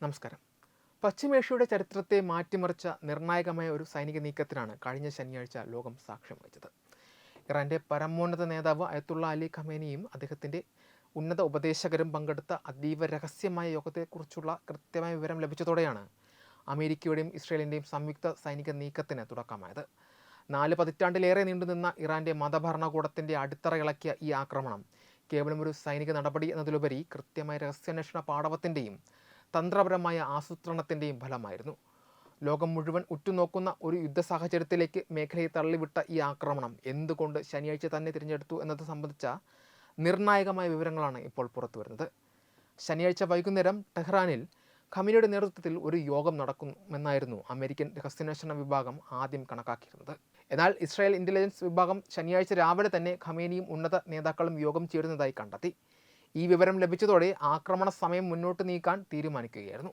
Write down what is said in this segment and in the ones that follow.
നമസ്കാരം. പശ്ചിമേഷ്യയുടെ ചരിത്രത്തെ മാറ്റിമറിച്ച നിർണായകമായ ഒരു സൈനിക നീക്കത്തിനാണ് കഴിഞ്ഞ ശനിയാഴ്ച ലോകം സാക്ഷ്യം വഹിച്ചത്. ഇറാന്റെ പരമോന്നത നേതാവ് അയത്തുള്ള അലി ഖമേനിയും അദ്ദേഹത്തിന്റെ ഉന്നത ഉപദേശകരും പങ്കെടുത്ത അതീവ രഹസ്യമായ യോഗത്തെക്കുറിച്ചുള്ള കൃത്യമായ വിവരം ലഭിച്ചതോടെയാണ് അമേരിക്കയുടെയും ഇസ്രയേലിൻ്റെയും സംയുക്ത സൈനിക നീക്കത്തിന് തുടക്കമായത്. 4 പതിറ്റാണ്ടിലേറെ നീണ്ടുനിന്ന ഇറാന്റെ മതഭരണകൂടത്തിന്റെ അടിത്തറ ഇളക്കിയ ഈ ആക്രമണം കേവലം ഒരു സൈനിക നടപടി എന്നതിലുപരി കൃത്യമായ രഹസ്യാന്വേഷണ പാടവത്തിൻ്റെയും തന്ത്രപരമായ ആസൂത്രണത്തിൻ്റെയും ഫലമായിരുന്നു. ലോകം മുഴുവൻ ഉറ്റുനോക്കുന്ന ഒരു യുദ്ധ സാഹചര്യത്തിലേക്ക് മേഖലയെ തള്ളിവിട്ട ഈ ആക്രമണം എന്തുകൊണ്ട് ശനിയാഴ്ച തന്നെ തിരഞ്ഞെടുത്തു എന്നത് സംബന്ധിച്ച നിർണായകമായ വിവരങ്ങളാണ് ഇപ്പോൾ പുറത്തുവരുന്നത്. ശനിയാഴ്ച വൈകുന്നേരം ടെഹ്റാനിൽ ഖമേനിയുടെ നേതൃത്വത്തിൽ ഒരു യോഗം നടക്കുമെന്നായിരുന്നു അമേരിക്കൻ രഹസ്യാന്വേഷണ വിഭാഗം ആദ്യം കണക്കാക്കിയിരുന്നത്. എന്നാൽ ഇസ്രായേൽ ഇൻ്റലിജൻസ് വിഭാഗം ശനിയാഴ്ച രാവിലെ തന്നെ ഖമേനിയും ഉന്നത നേതാക്കളും യോഗം ചേരുന്നതായി കണ്ടെത്തി. ഈ വിവരം ലഭിച്ചതോടെ ആക്രമണ സമയം മുന്നോട്ട് നീക്കാൻ തീരുമാനിക്കുകയായിരുന്നു.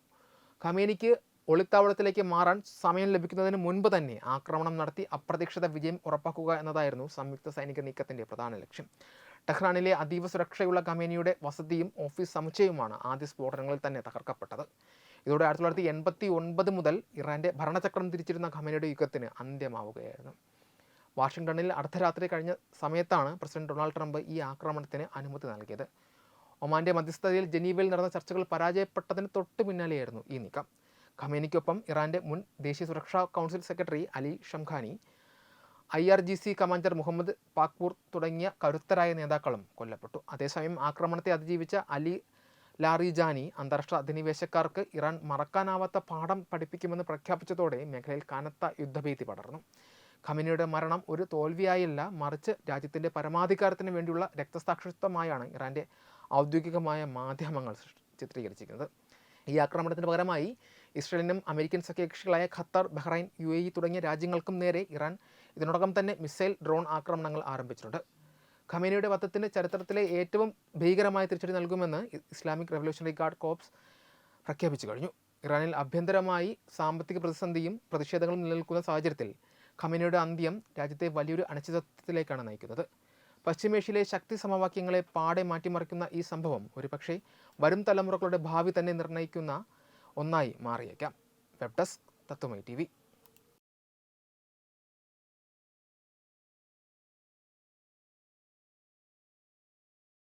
ഖമേനിക്ക് ഒളിത്താവളത്തിലേക്ക് മാറാൻ സമയം ലഭിക്കുന്നതിന് മുൻപ് തന്നെ ആക്രമണം നടത്തി അപ്രതീക്ഷിത വിജയം ഉറപ്പാക്കുക എന്നതായിരുന്നു സംയുക്ത സൈനിക നീക്കത്തിൻ്റെ പ്രധാന ലക്ഷ്യം. ടെഹ്റാനിലെ അതീവ സുരക്ഷയുള്ള ഖമേനിയുടെ വസതിയും ഓഫീസ് സമുച്ചയവുമാണ് ആദ്യ സ്ഫോടനങ്ങളിൽ തന്നെ തകർക്കപ്പെട്ടത്. ഇതോടെ 1989 മുതൽ ഇറാന്റെ ഭരണചക്രം തിരിച്ചിരുന്ന ഖമേനിയുടെ യുഗത്തിന് അന്ത്യമാവുകയായിരുന്നു. വാഷിംഗ്ടണിൽ അർദ്ധരാത്രി കഴിഞ്ഞ സമയത്താണ് പ്രസിഡന്റ് ഡൊണാൾഡ് ട്രംപ് ഈ ആക്രമണത്തിന് അനുമതി നൽകിയത്. ഒമാന്റെ മധ്യസ്ഥതയിൽ ജനീവയിൽ നടന്ന ചർച്ചകൾ പരാജയപ്പെട്ടതിന് തൊട്ട് പിന്നാലെയായിരുന്നു ഈ നീക്കം. ഖമേനിക്കൊപ്പം ഇറാന്റെ മുൻ ദേശീയ സുരക്ഷാ council secretary Ali Shamkhani, IRGC commander Mohammad Pakpour തുടങ്ങിയ കരുത്തരായ നേതാക്കളും കൊല്ലപ്പെട്ടു. അതേസമയം ആക്രമണത്തെ അതിജീവിച്ച അലി ലാറിജാനി അന്താരാഷ്ട്ര അധിനിവേശക്കാർക്ക് ഇറാൻ മറക്കാനാവാത്ത പാഠം പഠിപ്പിക്കുമെന്ന് പ്രഖ്യാപിച്ചതോടെ മേഖലയിൽ കനത്ത യുദ്ധഭീതി പടർന്നു. ഖമേനിയുടെ മരണം ഒരു തോൽവിയായല്ല, മറിച്ച് രാജ്യത്തിൻ്റെ പരമാധികാരത്തിന് വേണ്ടിയുള്ള രക്തസാക്ഷിത്വമായാണ് ഇറാന്റെ ഔദ്യോഗികമായ മാധ്യമങ്ങൾ ചിത്രീകരിച്ചിരിക്കുന്നത്. ഈ ആക്രമണത്തിന് പകരമായി ഇസ്രയേലിനും അമേരിക്കൻ സഖ്യകക്ഷികളായ ഖത്തർ, ബഹ്റൈൻ, UAE തുടങ്ങിയ രാജ്യങ്ങൾക്കും നേരെ ഇറാൻ ഇതിനോടകം തന്നെ മിസൈൽ, ഡ്രോൺ ആക്രമണങ്ങൾ ആരംഭിച്ചിട്ടുണ്ട്. ഖമേനിയുടെ വധത്തിന് ചരിത്രത്തിലെ ഏറ്റവും ഭീകരമായ തിരിച്ചടി നൽകുമെന്ന് ഇസ്ലാമിക് റവല്യൂഷണറി ഗാർഡ് കോർപ്സ് പ്രഖ്യാപിച്ചു കഴിഞ്ഞു. ഇറാനിൽ ആഭ്യന്തരമായി സാമ്പത്തിക പ്രതിസന്ധിയും പ്രതിഷേധങ്ങളും നിലനിൽക്കുന്ന സാഹചര്യത്തിൽ ഖമേനിയുടെ അന്ത്യം രാജ്യത്തെ വലിയൊരു അനിശ്ചിതത്വത്തിലേക്കാണ് നയിക്കുന്നത്. പശ്ചിമേഷ്യയിലെ ശക്തി സമവാക്യങ്ങളെ പാടെ മാറ്റിമറിക്കുന്ന ഈ സംഭവം ഒരുപക്ഷെ വരും തലമുറകളുടെ ഭാവി തന്നെ നിർണ്ണയിക്കുന്ന ഒന്നായി മാറിയേക്കാം. വെബ് ഡെസ്ക് തത്വമൈ TV.